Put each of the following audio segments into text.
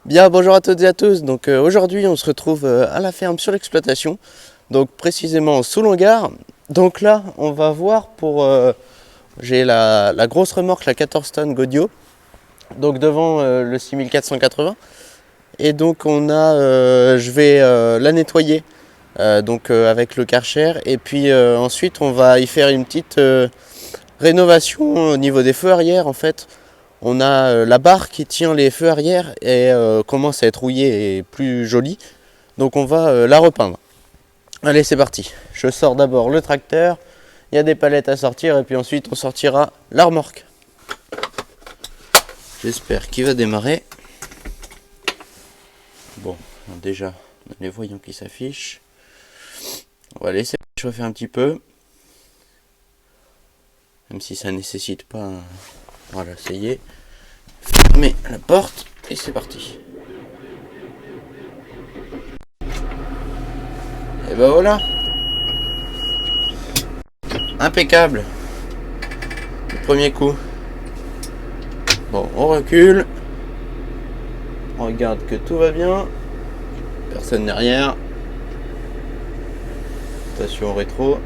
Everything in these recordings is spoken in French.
Bien, bonjour à toutes et à tous. Donc aujourd'hui, on se retrouve à la ferme sur l'exploitation, donc précisément sous l'hangar. Donc là, on va voir pour. J'ai la grosse remorque, la 14 tonnes Godio, donc devant le 6480. Et donc je vais la nettoyer avec le Karcher. Et puis ensuite, on va y faire une petite rénovation au niveau des feux arrière en fait. On a la barre qui tient les feux arrière et commence à être rouillée et plus jolie. Donc on va la repeindre. Allez, c'est parti. Je sors d'abord le tracteur. Il y a des palettes à sortir et puis ensuite on sortira la remorque. J'espère qu'il va démarrer. Bon, déjà, on a les voyants qui s'affichent. On va laisser chauffer un petit peu. Même si ça nécessite pas... Voilà, ça y est. Fermez la porte et c'est parti. Et ben voilà. Impeccable. Le premier coup. Bon, on recule. On regarde que tout va bien. Personne derrière. Attention au rétro.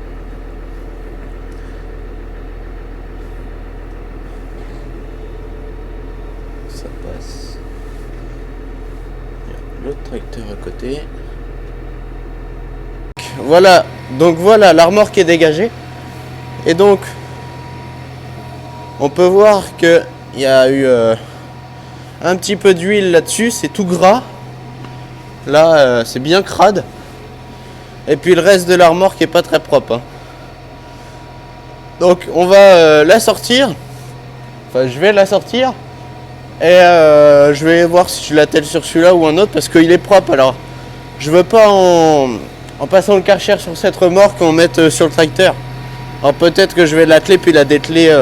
Ça passe. L'autre tracteur à côté. Voilà, donc voilà, la remorque est dégagée. Et donc, on peut voir qu'il y a eu un petit peu d'huile là-dessus, c'est tout gras. Là, c'est bien crade. Et puis le reste de la remorque est pas très propre. Hein. Donc, on va la sortir. Enfin, je vais la sortir. Et je vais voir si je l'attelle sur celui-là ou un autre parce qu'il est propre. Alors, je veux pas en passant le Karcher sur cette remorque qu'on mette sur le tracteur. Alors peut-être que je vais l'atteler puis la dételer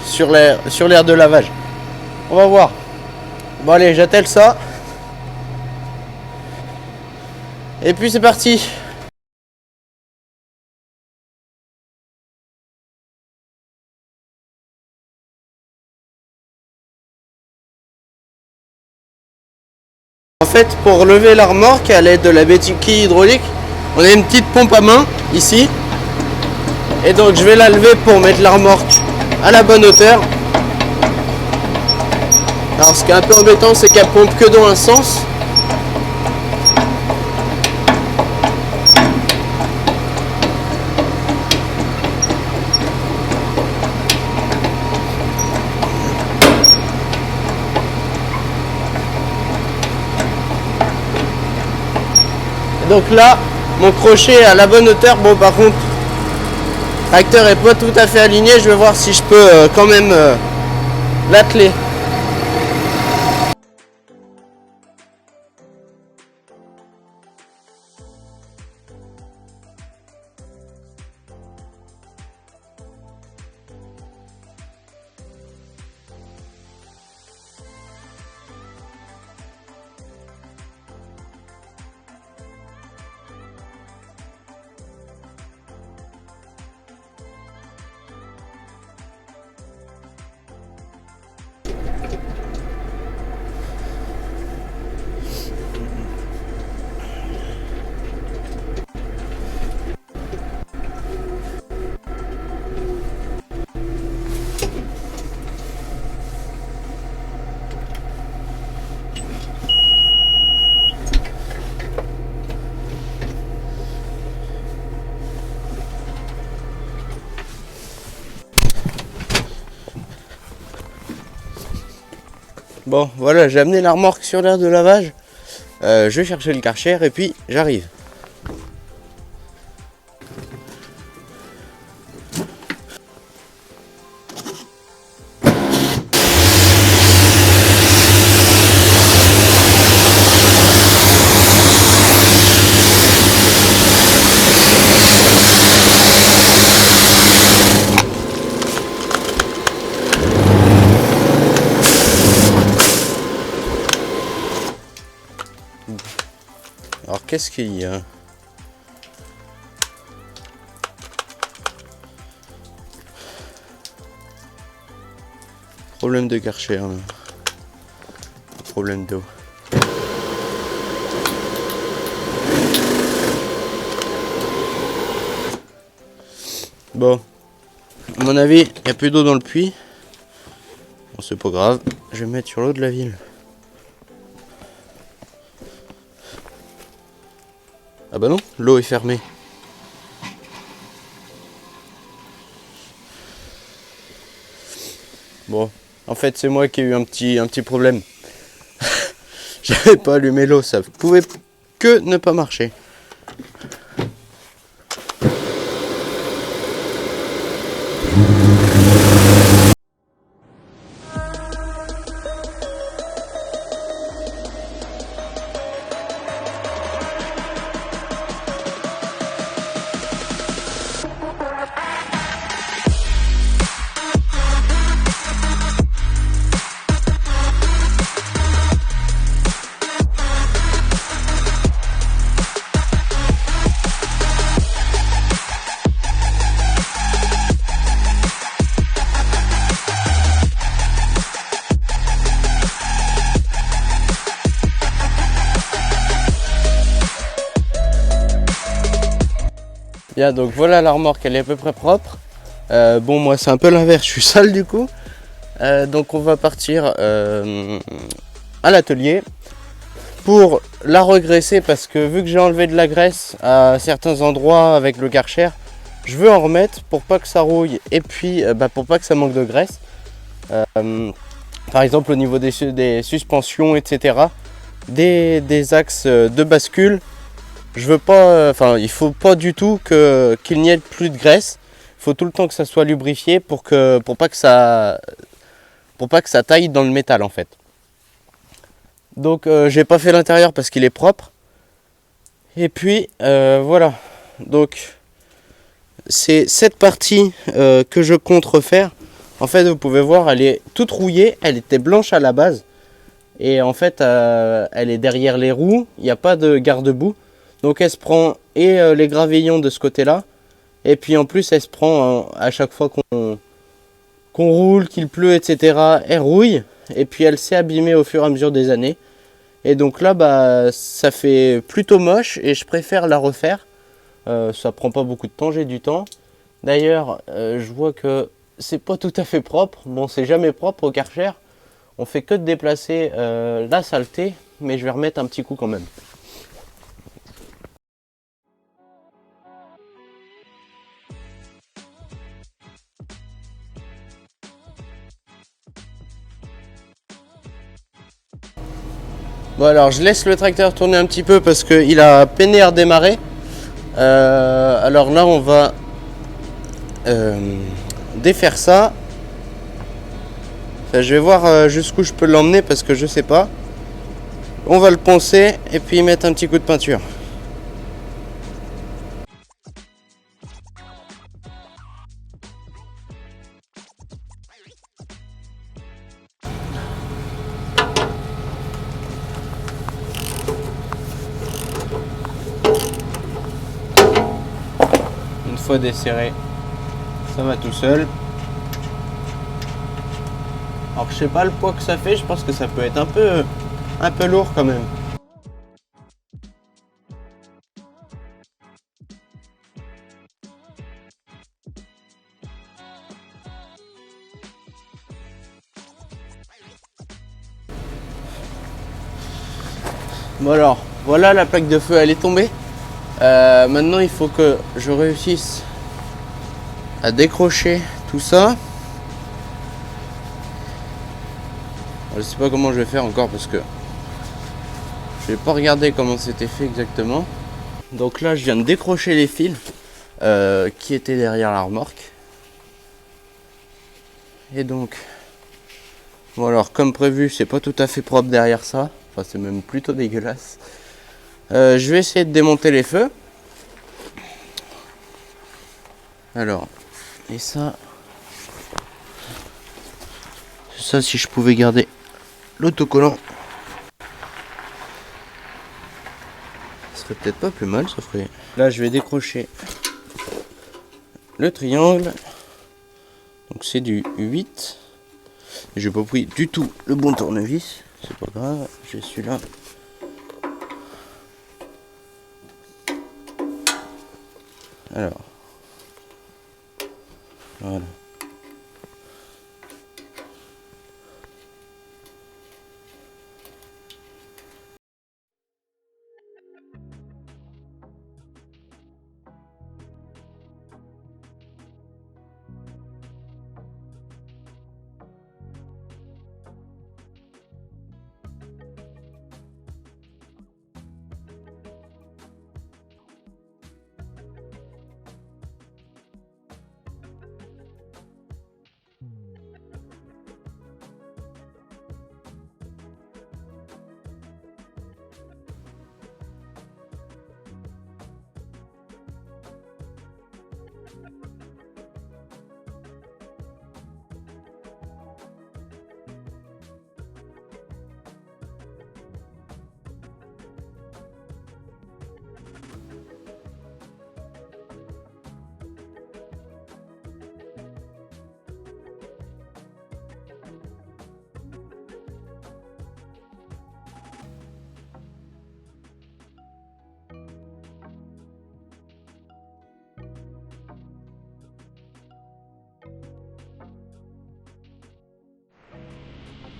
sur l'air de lavage. On va voir. Bon allez, j'attelle ça. Et puis c'est parti. En fait, pour lever la remorque à l'aide de la béquille hydraulique, on a une petite pompe à main ici. Et donc je vais la lever pour mettre la remorque à la bonne hauteur. Alors ce qui est un peu embêtant, c'est qu'elle pompe que dans un sens. Et donc là, mon crochet est à la bonne hauteur. Bon, par contre, le tracteur est pas tout à fait aligné. Je vais voir si je peux quand même l'atteler. Bon, voilà, j'ai amené la remorque sur l'air de lavage. Je vais chercher le Karcher et puis j'arrive. Alors qu'est-ce qu'il y a? Problème de Karcher, là. Problème d'eau. Bon, à mon avis, il n'y a plus d'eau dans le puits. Bon, c'est pas grave, je vais mettre sur l'eau de la ville. Ah bah non, l'eau est fermée. Bon, en fait c'est moi qui ai eu un petit problème. J'avais pas allumé l'eau, ça pouvait que ne pas marcher. Bien, donc voilà la remorque, elle est à peu près propre. Bon, moi c'est un peu l'inverse, je suis sale du coup. Donc on va partir à l'atelier pour la regraisser parce que vu que j'ai enlevé de la graisse à certains endroits avec le Karcher, je veux en remettre pour pas que ça rouille et puis pour pas que ça manque de graisse. Par exemple au niveau des suspensions, etc. Des axes de bascule. Je veux pas, il faut pas du tout qu'il n'y ait plus de graisse. Il faut tout le temps que ça soit lubrifié pour pas que ça taille dans le métal en fait. Donc j'ai pas fait l'intérieur parce qu'il est propre. Et puis voilà. Donc c'est cette partie que je compte refaire. En fait, vous pouvez voir, elle est toute rouillée. Elle était blanche à la base. Et en fait, elle est derrière les roues. Il n'y a pas de garde-boue. Donc elle se prend les gravillons de ce côté-là. Et puis en plus, elle se prend à chaque fois qu'on roule, qu'il pleut, etc. Elle rouille. Et puis elle s'est abîmée au fur et à mesure des années. Et donc là, ça fait plutôt moche et je préfère la refaire. Ça prend pas beaucoup de temps, j'ai du temps. D'ailleurs, je vois que c'est pas tout à fait propre. Bon, c'est jamais propre au Karcher. On fait que de déplacer la saleté, mais je vais remettre un petit coup quand même. Bon alors je laisse le tracteur tourner un petit peu parce qu'il a peiné à redémarrer. Alors là on va défaire ça. Enfin, je vais voir jusqu'où je peux l'emmener parce que je sais pas. On va le poncer et puis mettre un petit coup de peinture. Une fois desserré, ça va tout seul. Alors je sais pas le poids que ça fait, je pense que ça peut être un peu lourd quand même. Bon alors, voilà la plaque de feu, elle est tombée. Maintenant il faut que je réussisse à décrocher tout ça. Je sais pas comment je vais faire encore parce que je vais pas regarder comment c'était fait exactement. Donc là je viens de décrocher les fils qui étaient derrière la remorque. Et donc bon alors comme prévu c'est pas tout à fait propre derrière ça. Enfin c'est même plutôt dégueulasse. Je vais essayer de démonter les feux. Alors et ça si je pouvais garder l'autocollant. Ce serait peut-être pas plus mal, ça ferait. Là, je vais décrocher le triangle. Donc c'est du 8. J'ai pas pris du tout le bon tournevis. C'est pas grave, j'ai celui-là. Alors. Voilà.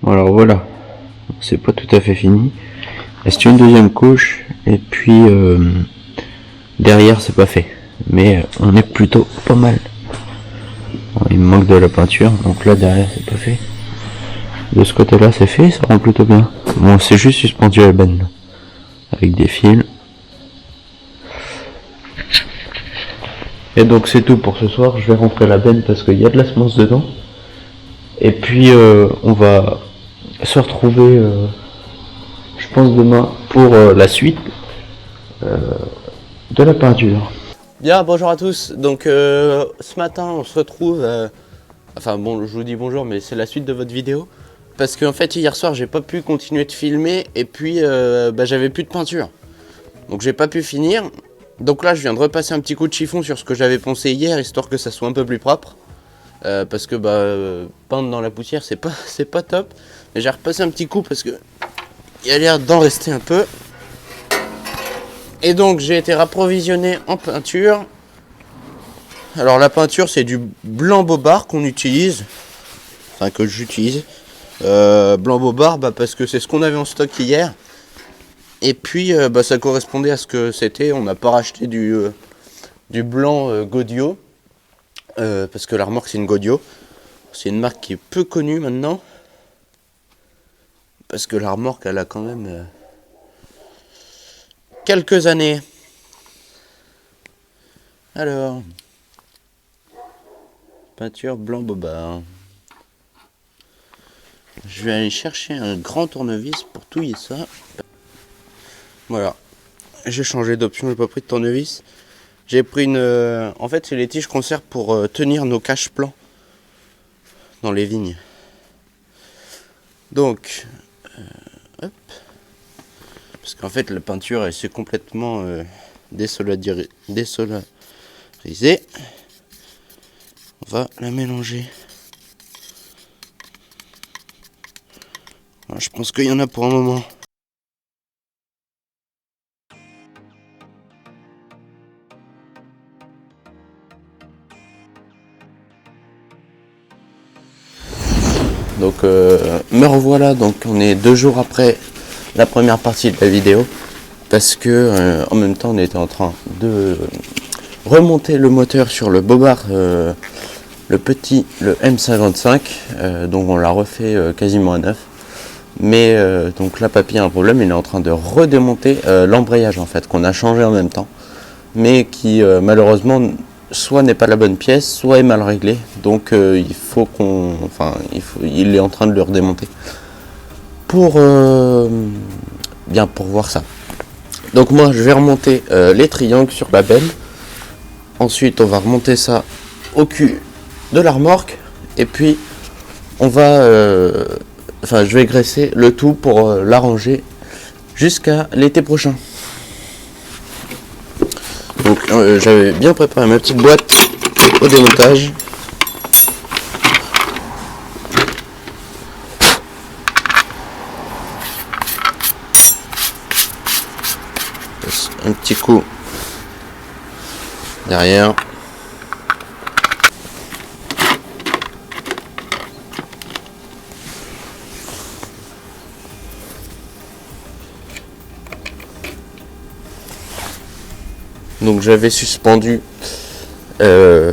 Alors voilà, c'est pas tout à fait fini. Il reste une deuxième couche et puis derrière c'est pas fait. Mais on est plutôt pas mal. Bon, il me manque de la peinture, donc là derrière c'est pas fait. De ce côté là c'est fait, ça rend plutôt bien. Bon, c'est juste suspendu à la benne là, avec des fils. Et donc c'est tout pour ce soir. Je vais rentrer la benne parce qu'il y a de la semence dedans. Et puis on va se retrouver, je pense demain, pour la suite de la peinture. Bien, bonjour à tous. Donc ce matin on se retrouve, enfin bon, je vous dis bonjour, mais c'est la suite de votre vidéo. Parce qu'en fait hier soir j'ai pas pu continuer de filmer et puis j'avais plus de peinture. Donc j'ai pas pu finir. Donc là je viens de repasser un petit coup de chiffon sur ce que j'avais poncé hier, histoire que ça soit un peu plus propre. Parce que peindre dans la poussière c'est pas top. Mais j'ai repassé un petit coup parce que il a l'air d'en rester un peu. Et donc j'ai été rapprovisionné en peinture. Alors la peinture c'est du blanc bobard qu'on utilise. Enfin que j'utilise. Blanc bobard parce que c'est ce qu'on avait en stock hier. Et puis ça correspondait à ce que c'était. On n'a pas racheté du blanc Godio. Parce que la remorque c'est une Godio. C'est une marque qui est peu connue maintenant. Parce que la remorque elle a quand même quelques années. Alors, peinture blanc bobard. Je vais aller chercher un grand tournevis pour touiller ça. Voilà. J'ai changé d'option, j'ai pas pris de tournevis. J'ai pris une... en fait, c'est les tiges qu'on sert pour tenir nos caches plans dans les vignes. Donc, hop. Parce qu'en fait, la peinture, elle s'est complètement désolarisée. On va la mélanger. Voilà, je pense qu'il y en a pour un moment. Donc me revoilà, donc on est 2 jours après la première partie de la vidéo. Parce que en même temps on était en train de remonter le moteur sur le bobard, le M55, donc on l'a refait quasiment à neuf. Mais donc là papy a un problème, il est en train de redémonter l'embrayage en fait, qu'on a changé en même temps. Mais qui malheureusement soit n'est pas la bonne pièce, soit est mal réglé. Donc il faut qu'on... Enfin, il est en train de le redémonter. Pour voir ça. Donc moi je vais remonter les triangles sur la benne. Ensuite on va remonter ça au cul de la remorque. Et puis on va... je vais graisser le tout pour l'arranger jusqu'à l'été prochain. Donc j'avais bien préparé ma petite boîte au démontage. Un petit coup derrière. Donc j'avais suspendu la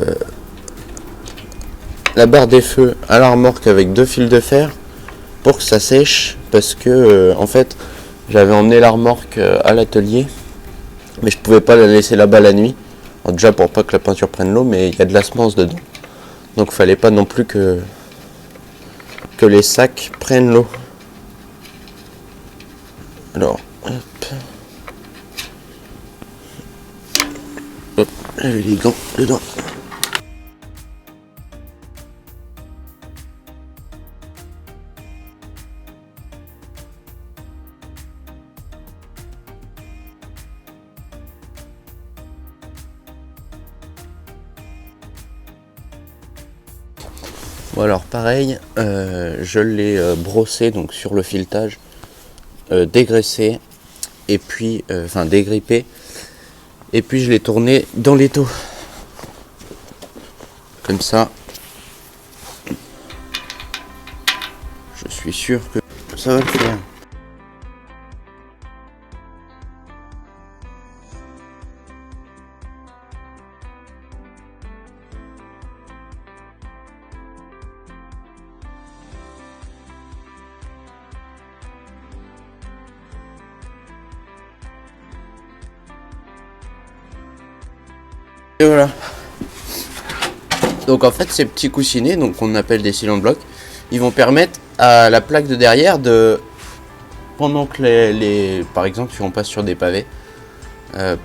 barre des feux à la remorque avec 2 fils de fer pour que ça sèche, parce que en fait j'avais emmené la remorque à l'atelier, mais je pouvais pas la laisser là-bas la nuit. Alors déjà pour pas que la peinture prenne l'eau, mais il y a de la semence dedans, donc fallait pas non plus que les sacs prennent l'eau. Alors hop, j'avais les gants dedans. Bon alors pareil, je l'ai brossé donc sur le filetage, dégraissé et puis dégrippé, et puis je l'ai tourné dans l'étau comme ça. Je suis sûr que ça va le faire. Et voilà. Donc en fait ces petits coussinets, donc qu'on appelle des cylindres blocs, ils vont permettre à la plaque de derrière de, pendant que par exemple si on passe sur des pavés,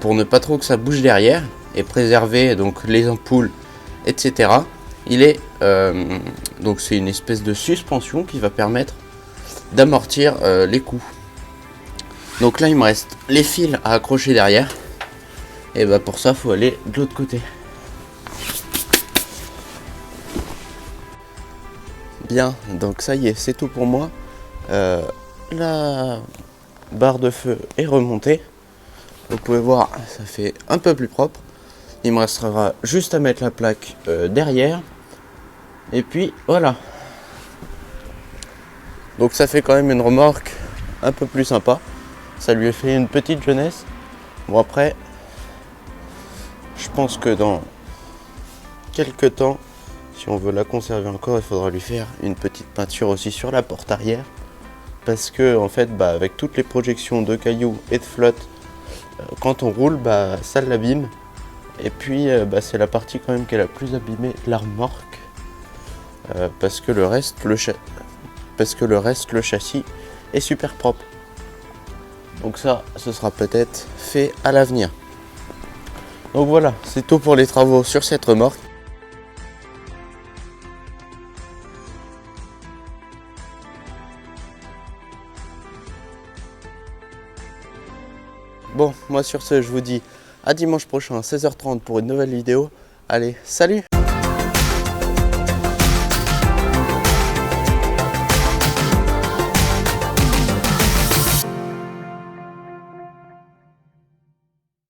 pour ne pas trop que ça bouge derrière et préserver donc les ampoules, etc. Il est donc c'est une espèce de suspension qui va permettre d'amortir les coups. Donc là il me reste les fils à accrocher derrière, et bah pour ça faut aller de l'autre côté. Bien, donc ça y est, c'est tout pour moi. La barre de feu est remontée. Vous pouvez voir, ça fait un peu plus propre. Il me restera juste à mettre la plaque derrière. Et puis voilà. Donc ça fait quand même une remorque un peu plus sympa. Ça lui a fait une petite jeunesse. Bon après, je pense que dans quelques temps, si on veut la conserver encore, il faudra lui faire une petite peinture aussi sur la porte arrière. Parce que en fait, avec toutes les projections de cailloux et de flotte, quand on roule, ça l'abîme. Et puis c'est la partie quand même qui est la plus abîmée de la remorque. Parce que le reste, le châssis est super propre. Donc ça, ce sera peut-être fait à l'avenir. Donc voilà, c'est tout pour les travaux sur cette remorque. Bon, moi sur ce, je vous dis à dimanche prochain à 16h30 pour une nouvelle vidéo. Allez, salut!